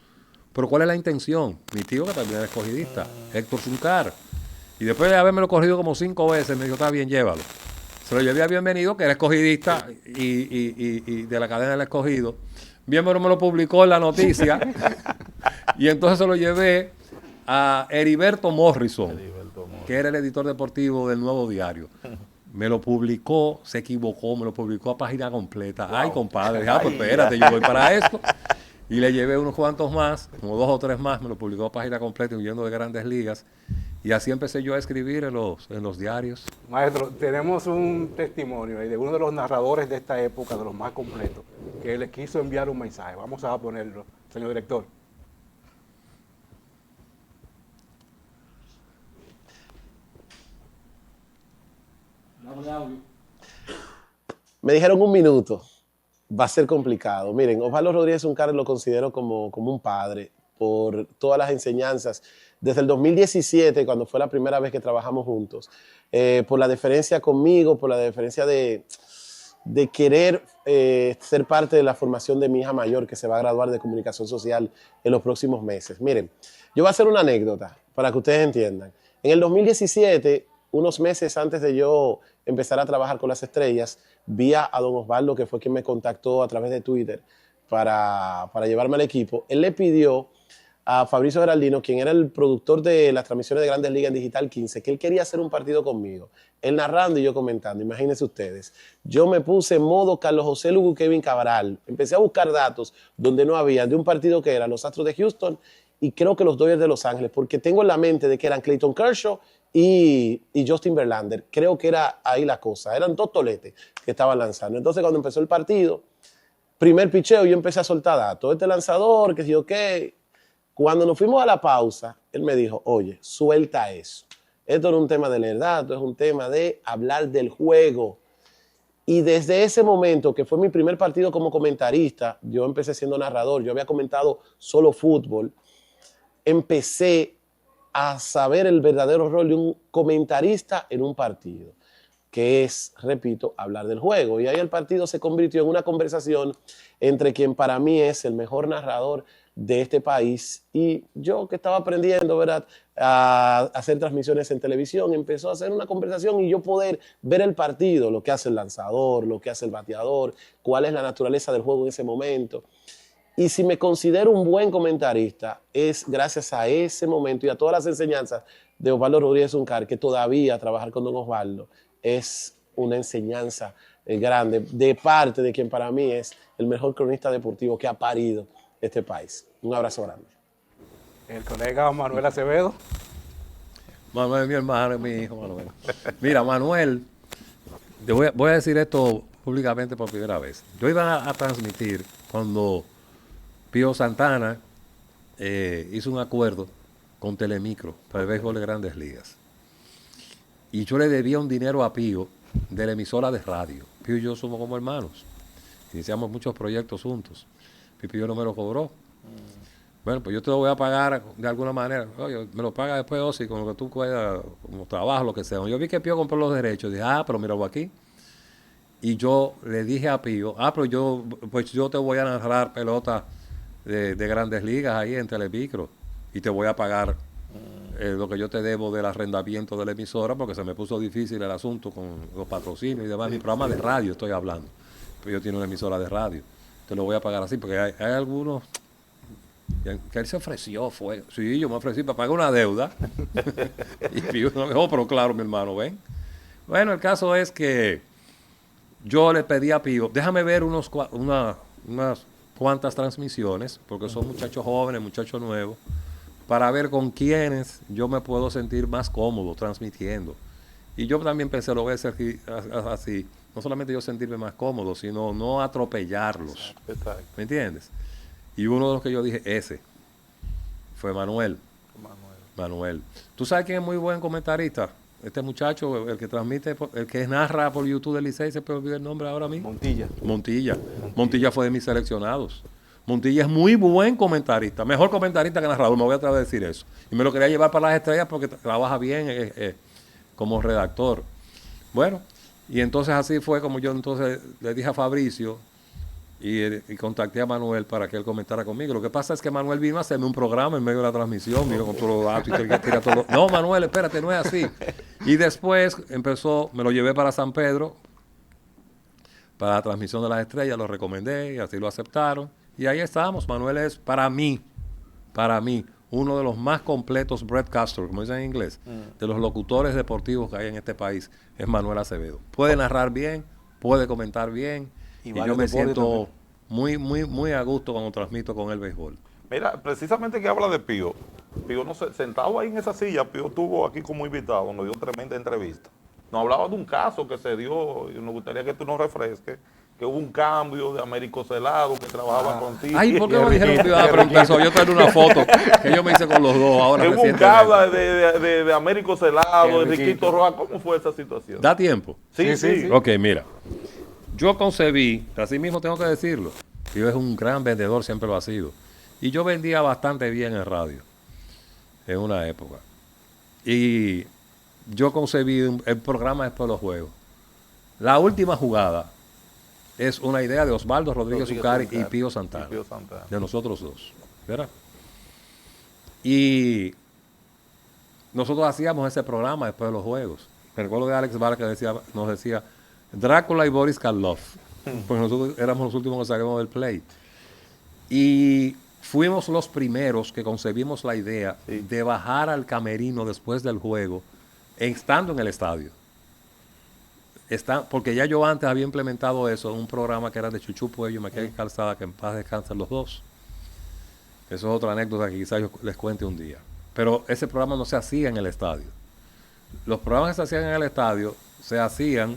pero ¿cuál es la intención? Mi tío, que también era escogidista, Héctor Zuncar. Y después de haberme lo corrido como 5 veces, me dijo, está bien, llévalo. Se lo llevé a Bienvenido, que era escogidista y de la cadena del Escogido. Bienvenido me lo publicó en la noticia. Y entonces se lo llevé a Heriberto Morrison, que era el editor deportivo del Nuevo Diario. Me lo publicó, se equivocó, me lo publicó a página completa. Wow. Ay, compadre, pues espérate, yo voy para esto. Y le llevé unos cuantos más, como 2 o 3 más, me lo publicó a página completa, huyendo de Grandes Ligas. Y así empecé yo a escribir en los diarios. Maestro, tenemos un testimonio de uno de los narradores de esta época, de los más completos, que le quiso enviar un mensaje. Vamos a ponerlo, señor director. Me dijeron 1 minuto. Va a ser complicado. Miren, Osvaldo Rodríguez Zuncar lo considero como un padre por todas las enseñanzas. Desde el 2017, cuando fue la primera vez que trabajamos juntos, por la deferencia conmigo, por la deferencia de querer ser parte de la formación de mi hija mayor, que se va a graduar de comunicación social en los próximos meses. Miren, yo voy a hacer una anécdota para que ustedes entiendan. En el 2017, unos meses antes de yo empezar a trabajar con las estrellas, vi a don Osvaldo, que fue quien me contactó a través de Twitter para llevarme al equipo. Él le pidió a Fabricio Geraldino, quien era el productor de las transmisiones de Grandes Ligas en Digital 15, que él quería hacer un partido conmigo. Él narrando y yo comentando. Imagínense ustedes. Yo me puse en modo Carlos José Lugo y Kevin Cabral. Empecé a buscar datos donde no había, de un partido que era los Astros de Houston y creo que los Dodgers de Los Ángeles, porque tengo en la mente de que eran Clayton Kershaw y Justin Verlander. Creo que era ahí la cosa. Eran 2 toletes que estaban lanzando. Entonces, cuando empezó el partido, primer picheo, yo empecé a soltar datos. Este lanzador, que yo qué. Cuando nos fuimos a la pausa, él me dijo, oye, suelta eso. Esto no es un tema de leer datos, es un tema de hablar del juego. Y desde ese momento, que fue mi primer partido como comentarista, yo empecé siendo narrador, yo había comentado solo fútbol, empecé a saber el verdadero rol de un comentarista en un partido, que es, repito, hablar del juego. Y ahí el partido se convirtió en una conversación entre quien para mí es el mejor narrador de este país y yo, que estaba aprendiendo, ¿verdad?, a hacer transmisiones en televisión, empezó a hacer una conversación y yo poder ver el partido, lo que hace el lanzador, lo que hace el bateador, cuál es la naturaleza del juego en ese momento. Y si me considero un buen comentarista, es gracias a ese momento y a todas las enseñanzas de Osvaldo Rodríguez Zuncar, que todavía trabajar con don Osvaldo es una enseñanza grande de parte de quien para mí es el mejor cronista deportivo que ha parido este país. Un abrazo grande. El colega Manuel Acevedo. Manuel es mi hermano, es mi hijo, Manuel. Mira, Manuel, voy a decir esto públicamente por primera vez. Yo iba a transmitir cuando Pío Santana hizo un acuerdo con Telemicro para el béisbol de Grandes Ligas. Y yo le debía un dinero a Pío de la emisora de radio. Pío y yo somos como hermanos. Iniciamos muchos proyectos juntos. Pío no me lo cobró. Bueno, pues yo te lo voy a pagar de alguna manera. Oye, me lo paga después, Osi, con lo que tú puedas, como trabajo, lo que sea. Yo vi que Pío compró los derechos. Dije, pero míralo aquí. Y yo le dije a Pío, pero pues yo te voy a narrar pelota de Grandes Ligas ahí en Telemicro. Y te voy a pagar lo que yo te debo del arrendamiento de la emisora, porque se me puso difícil el asunto con los patrocinios y demás. Mi programa de radio estoy hablando. Pero yo tengo una emisora de radio. Te lo voy a pagar así, porque hay algunos... que él se ofreció, sí, yo me ofrecí para pagar una deuda. Y Pío no me dijo, pero claro, mi hermano, ven. Bueno, el caso es que yo le pedí a Pío, déjame ver unas cuantas transmisiones, porque son muchachos jóvenes, muchachos nuevos, para ver con quiénes yo me puedo sentir más cómodo transmitiendo. Y yo también pensé, lo voy a hacer así, no solamente yo sentirme más cómodo, sino no atropellarlos. Exacto. ¿Me entiendes? Y uno de los que yo dije, ese, fue Manuel. Manuel. ¿Tú sabes quién es muy buen comentarista? Este muchacho, el que transmite, el que narra por YouTube del Licey, se puede olvidar el nombre ahora mismo. Montilla fue de mis seleccionados. Montilla es muy buen comentarista, mejor comentarista que narrador, me voy a atrever a decir eso. Y me lo quería llevar para las estrellas porque trabaja bien como redactor. Bueno, y entonces así fue como yo entonces le dije a Fabricio, y contacté a Manuel para que él comentara conmigo. Lo que pasa es que Manuel vino a hacerme un programa en medio de la transmisión, vino con todos los datos y tira todo. No, Manuel, espérate, no es así. Y después me lo llevé para San Pedro, para la transmisión de las estrellas, lo recomendé y así lo aceptaron. Y ahí estamos. Manuel es, para mí, uno de los más completos broadcasters, como dicen en inglés, de los locutores deportivos que hay en este país, es Manuel Acevedo. Puede narrar bien, puede comentar bien. Y yo me siento muy a gusto cuando transmito con el béisbol. Mira, precisamente que habla de Pío. Pío, no sé, sentado ahí en esa silla, Pío estuvo aquí como invitado, nos dio tremenda entrevista. Nos hablaba de un caso que se dio, y nos gustaría que tú nos refresques, que hubo un cambio de Américo Celado, que trabajaba contigo. Ay, ¿por qué me dijeron que iba a preguntar eso? Yo traigo una foto que yo me hice con los dos ahora. Que hubo un cambio de Américo Celado, de Riquito Rojas. ¿Cómo fue esa situación? ¿Da tiempo? Sí. Ok, mira. Yo concebí, así mismo tengo que decirlo, Pío es un gran vendedor, siempre lo ha sido. Y yo vendía bastante bien en radio, en una época. Y yo concebí el programa después de los juegos. La última jugada es una idea de Osvaldo Rodríguez Ucari y Pío Santana, de nosotros dos, ¿verdad? Y nosotros hacíamos ese programa después de los juegos. Me recuerdo de Alex Vara que nos decía Drácula y Boris Karloff, porque nosotros éramos los últimos que salimos del play. Y fuimos los primeros que concebimos la idea de bajar al camerino después del juego, estando en el estadio. Porque ya yo antes había implementado eso en un programa que era de Chuchu Puello y Maquel Calzada, que en paz descansen los dos. Eso es otra anécdota que quizás yo les cuente un día. Pero ese programa no se hacía en el estadio. Los programas que se hacían en el estadio se hacían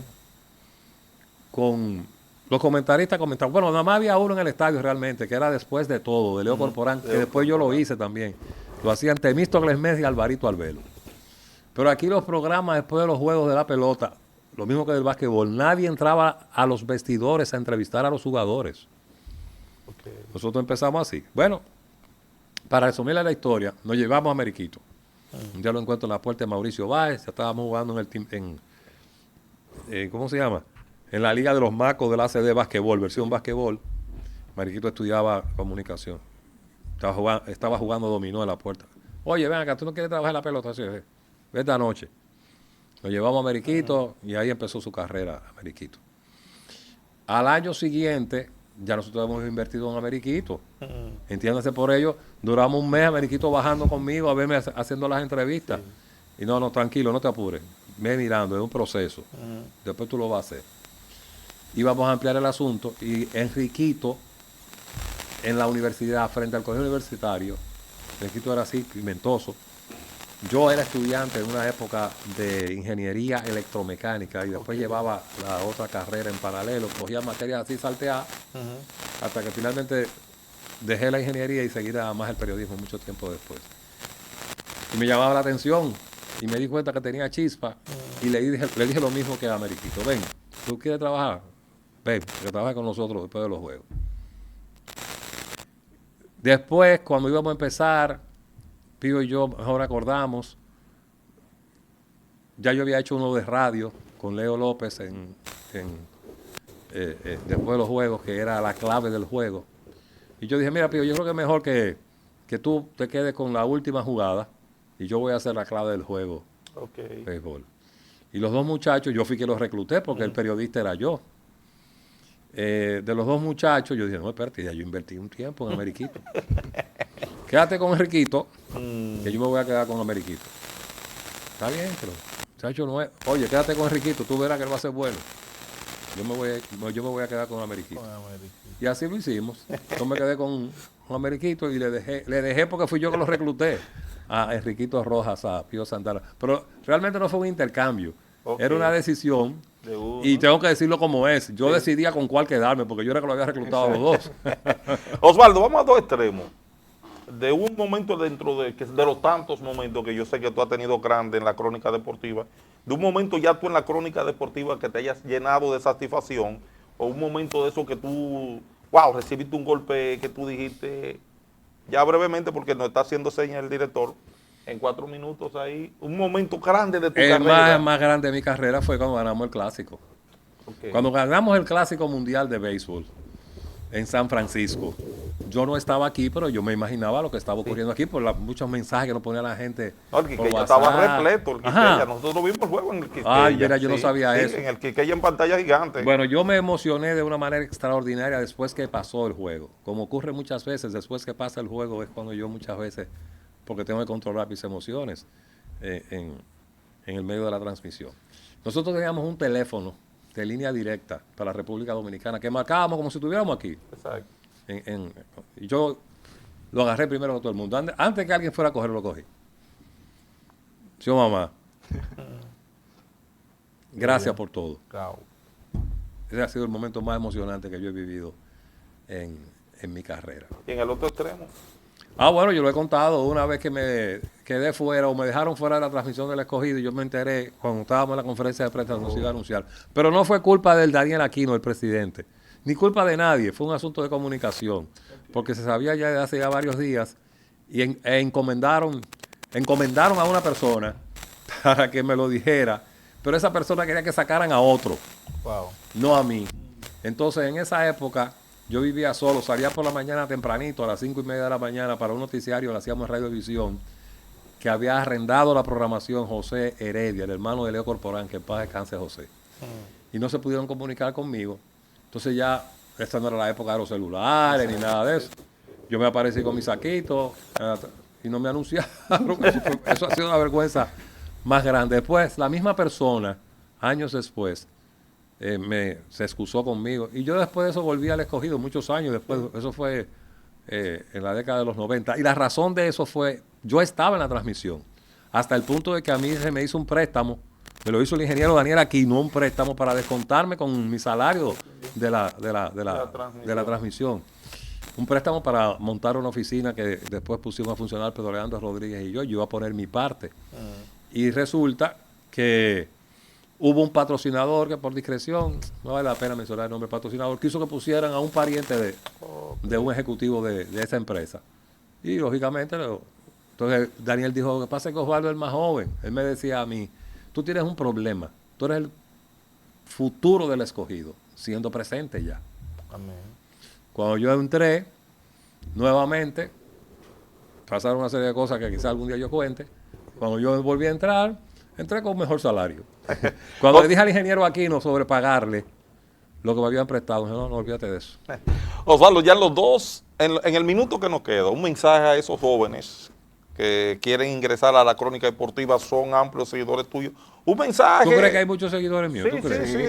con los comentaristas comentaban. Bueno, nada más había uno en el estadio realmente, que era después de todo, de Leo Corporán, que después yo lo hice también. Lo hacían Temístocles Messi y Alvarito Albelo. Pero aquí los programas después de los juegos de la pelota, lo mismo que del básquetbol, nadie entraba a los vestidores a entrevistar a los jugadores. Okay. Nosotros empezamos así. Bueno, para resumirle la historia, nos llevamos a Mariquito. Un día lo encuentro en la puerta de Mauricio Báez, ya estábamos jugando en el team, ¿cómo se llama? En la Liga de los Macos del ACD Básquetbol, versión básquetbol. Mariquito estudiaba comunicación. Estaba jugando dominó en la puerta. Oye, ven acá, ¿tú no quieres trabajar en la pelota? Sí, esta noche. Lo llevamos a Mariquito y ahí empezó su carrera, Mariquito. Al año siguiente, ya nosotros hemos invertido en Ameriquito. Entiéndase por ello, duramos un mes Ameriquito bajando conmigo a verme haciendo las entrevistas. Sí. Y no, tranquilo, no te apures. Ve mirando, es un proceso. Después tú lo vas a hacer. Y vamos a ampliar el asunto. Y Enriquito, en la universidad, frente al colegio universitario, Enriquito era así, pimentoso. Yo era estudiante en una época de ingeniería electromecánica y después llevaba la otra carrera en paralelo, cogía materias así salteadas, hasta que finalmente dejé la ingeniería y seguí más el periodismo mucho tiempo después. Y me llamaba la atención y me di cuenta que tenía chispa y le dije lo mismo que a Ameriquito. Ven, ¿tú quieres trabajar? Ven, que trabajes con nosotros después de los juegos. Después, cuando íbamos a empezar, Pío y yo mejor acordamos, ya yo había hecho uno de radio con Leo López después de los juegos, que era la clave del juego. Y yo dije, mira, Pío, yo creo que es mejor que tú te quedes con la última jugada y yo voy a hacer la clave del juego. Okay. Béisbol. Y los dos muchachos, yo fui que los recluté porque el periodista era yo. De los dos muchachos, yo dije, no, espérate, ya yo invertí un tiempo en Ameriquito. Quédate con Enriquito, que yo me voy a quedar con Ameriquito. Está bien, pero muchacho no es. Oye, quédate con Enriquito, tú verás que él va a ser bueno. Yo me voy a quedar con Ameriquito. Y así lo hicimos. Yo me quedé con Ameriquito y le dejé porque fui yo que lo recluté a Enriquito Rojas, a Pío Santana. Pero realmente no fue un intercambio. Okay. Era una decisión. Y tengo que decirlo como es. Yo decidía con cuál quedarme porque yo era que lo había reclutado a los dos. Osvaldo, vamos a dos extremos. De un momento dentro de los tantos momentos que yo sé que tú has tenido grande en la crónica deportiva, de un momento ya tú en la crónica deportiva que te hayas llenado de satisfacción, o un momento de eso que tú, wow, recibiste un golpe que tú dijiste, ya brevemente porque nos está haciendo señas el director, en 4 minutos ahí, un momento grande de tu carrera. El más grande de mi carrera fue cuando ganamos el Clásico. Okay. Cuando ganamos el Clásico Mundial de Béisbol en San Francisco, yo no estaba aquí, pero yo me imaginaba lo que estaba ocurriendo aquí por muchos mensajes que nos ponía la gente. No, el Quisqueya estaba repleto, el Quisqueya. Nosotros vimos el juego en el Quisqueya. Ay, mira, yo no sabía eso. En el Quisqueya en pantalla gigante. Bueno, yo me emocioné de una manera extraordinaria después que pasó el juego. Como ocurre muchas veces, después que pasa el juego es cuando yo muchas veces, porque tengo que controlar mis emociones en el medio de la transmisión. Nosotros teníamos un teléfono de línea directa para la República Dominicana que marcábamos como si estuviéramos aquí. Exacto. Y yo lo agarré primero que todo el mundo. Antes que alguien fuera a cogerlo, lo cogí. Yo, mamá, gracias por todo. Claro. Ese ha sido el momento más emocionante que yo he vivido en mi carrera. Y en el otro extremo. Bueno, yo lo he contado una vez que me quedé fuera o me dejaron fuera de la transmisión del Escogido y yo me enteré cuando estábamos en la conferencia de prensa, nos iba a anunciar. Pero no fue culpa del Daniel Aquino, el presidente, ni culpa de nadie, fue un asunto de comunicación, porque se sabía ya de hace ya varios días y encomendaron a una persona para que me lo dijera, pero esa persona quería que sacaran a otro, no a mí. Entonces en esa época yo vivía solo, salía por la mañana tempranito, a las 5:30 de la mañana, para un noticiario, lo hacíamos en Radiovisión, que había arrendado la programación José Heredia, el hermano de Leo Corporán, que en paz descanse José. Y no se pudieron comunicar conmigo. Entonces ya, esta no era la época de los celulares, ni nada de eso. Yo me aparecí con mi saquito y no me anunciaron. Eso ha sido una vergüenza más grande. Después, la misma persona, años después, se excusó conmigo. Y yo después de eso volví al Escogido, muchos años después. Eso fue en la década de los 90. Y la razón de eso fue, yo estaba en la transmisión, hasta el punto de que a mí se me hizo un préstamo, me lo hizo el ingeniero Daniel Aquino, un préstamo para descontarme con mi salario de la transmisión. Un préstamo para montar una oficina que después pusimos a funcionar Pedro Leandro Rodríguez y yo iba a poner mi parte. Y resulta que hubo un patrocinador que por discreción, no vale la pena mencionar el nombre del patrocinador, quiso que pusieran a un pariente de un ejecutivo de esa empresa. Y lógicamente, entonces Daniel dijo, lo que pasa es que Osvaldo es el más joven. Él me decía a mí, tú tienes un problema, tú eres el futuro del Escogido, siendo presente ya. Amén. Cuando yo entré, nuevamente, pasaron una serie de cosas que quizás algún día yo cuente. Cuando yo volví a entrar, entré con mejor salario. Cuando le dije al ingeniero Aquino sobre pagarle lo que me habían prestado, dije, no, olvídate de eso. Osvaldo, ya los dos, en el minuto que nos queda, un mensaje a esos jóvenes que quieren ingresar a la crónica deportiva, son amplios seguidores tuyos. Un mensaje. ¿Tú crees que hay muchos seguidores míos?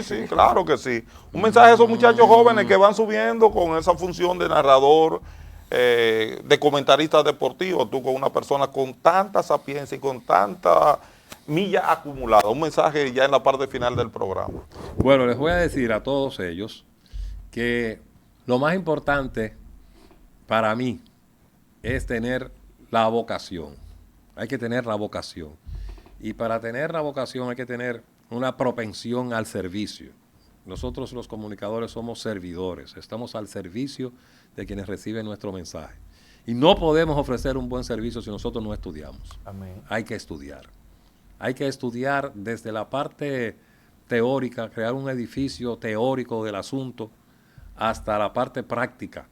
Sí, claro que sí. Un mensaje a esos muchachos jóvenes que van subiendo con esa función de narrador, de comentarista deportivo, tú con una persona con tanta sapiencia y con tanta milla acumulada. Un mensaje ya en la parte final del programa. Bueno, les voy a decir a todos ellos que lo más importante para mí es tener la vocación. Hay que tener la vocación. Y para tener la vocación hay que tener una propensión al servicio. Nosotros los comunicadores somos servidores, estamos al servicio de quienes reciben nuestro mensaje. Y no podemos ofrecer un buen servicio si nosotros no estudiamos. Amén. Hay que estudiar. Hay que estudiar desde la parte teórica, crear un edificio teórico del asunto, hasta la parte práctica.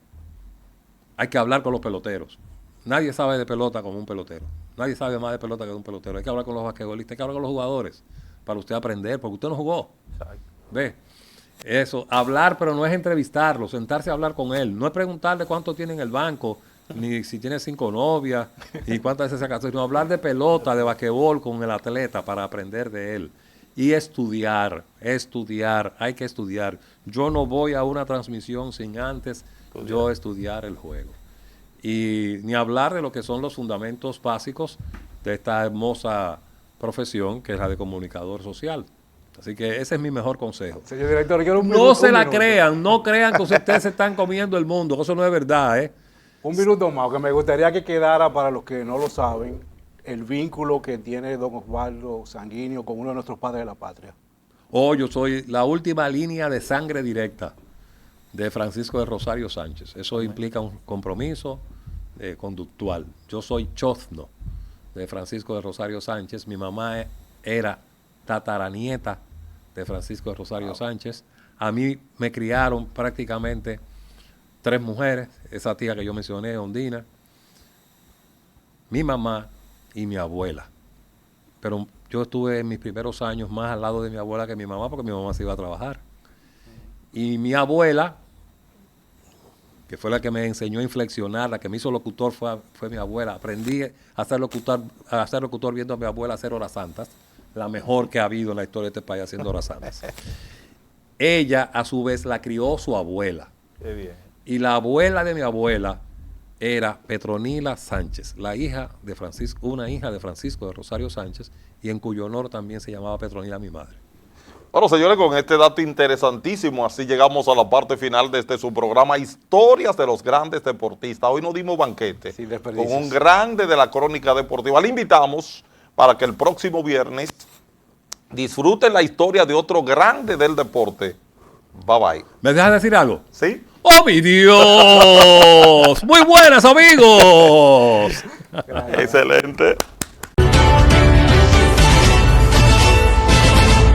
Hay que hablar con los peloteros. Nadie sabe de pelota como un pelotero. Nadie sabe más de pelota que un pelotero. Hay que hablar con los basquetbolistas, hay que hablar con los jugadores para usted aprender, porque usted no jugó. Exacto. ¿Ve? Eso, hablar, pero no es entrevistarlo, sentarse a hablar con él. No es preguntarle cuánto tiene en el banco, ni si tiene 5 novias, y cuántas veces se casó, sino hablar de pelota, de basquetbol con el atleta para aprender de él. Y estudiar, hay que estudiar. Yo no voy a una transmisión sin antes yo estudiar el juego. Y ni hablar de lo que son los fundamentos básicos de esta hermosa profesión que es la de comunicador social. Así que ese es mi mejor consejo. Señor director, quiero No se la crean, no crean que ustedes se están comiendo el mundo, eso no es verdad, ¿eh? Un minuto más, que me gustaría que quedara para los que no lo saben, el vínculo que tiene don Osvaldo Sanguíneo con uno de nuestros padres de la patria. Oh, yo soy la última línea de sangre directa de Francisco de Rosario Sánchez. Eso implica un compromiso conductual. Yo soy chozno de Francisco de Rosario Sánchez. Mi mamá era tataranieta de Francisco de Rosario Sánchez. A mí me criaron prácticamente 3 mujeres, esa tía que yo mencioné, Ondina, mi mamá y mi abuela. Pero yo estuve en mis primeros años más al lado de mi abuela que mi mamá, porque mi mamá se iba a trabajar. Y mi abuela, que fue la que me enseñó a inflexionar, la que me hizo locutor, fue mi abuela. Aprendí a ser locutor viendo a mi abuela hacer horas santas, la mejor que ha habido en la historia de este país haciendo horas santas. Ella, a su vez, la crió su abuela. Qué bien. Y la abuela de mi abuela era Petronila Sánchez, la hija de Francisco, una hija de Francisco de Rosario Sánchez, y en cuyo honor también se llamaba Petronila mi madre. Bueno, señores, con este dato interesantísimo, así llegamos a la parte final de su programa Historias de los Grandes Deportistas. Hoy nos dimos banquete Sin con desperdicios. un grande de la crónica deportiva. Le invitamos para que el próximo viernes disfruten la historia de otro grande del deporte. Bye bye. ¿Me dejas decir algo? ¿Sí? ¡Oh, mi Dios! ¡Muy buenas, amigos! Excelente.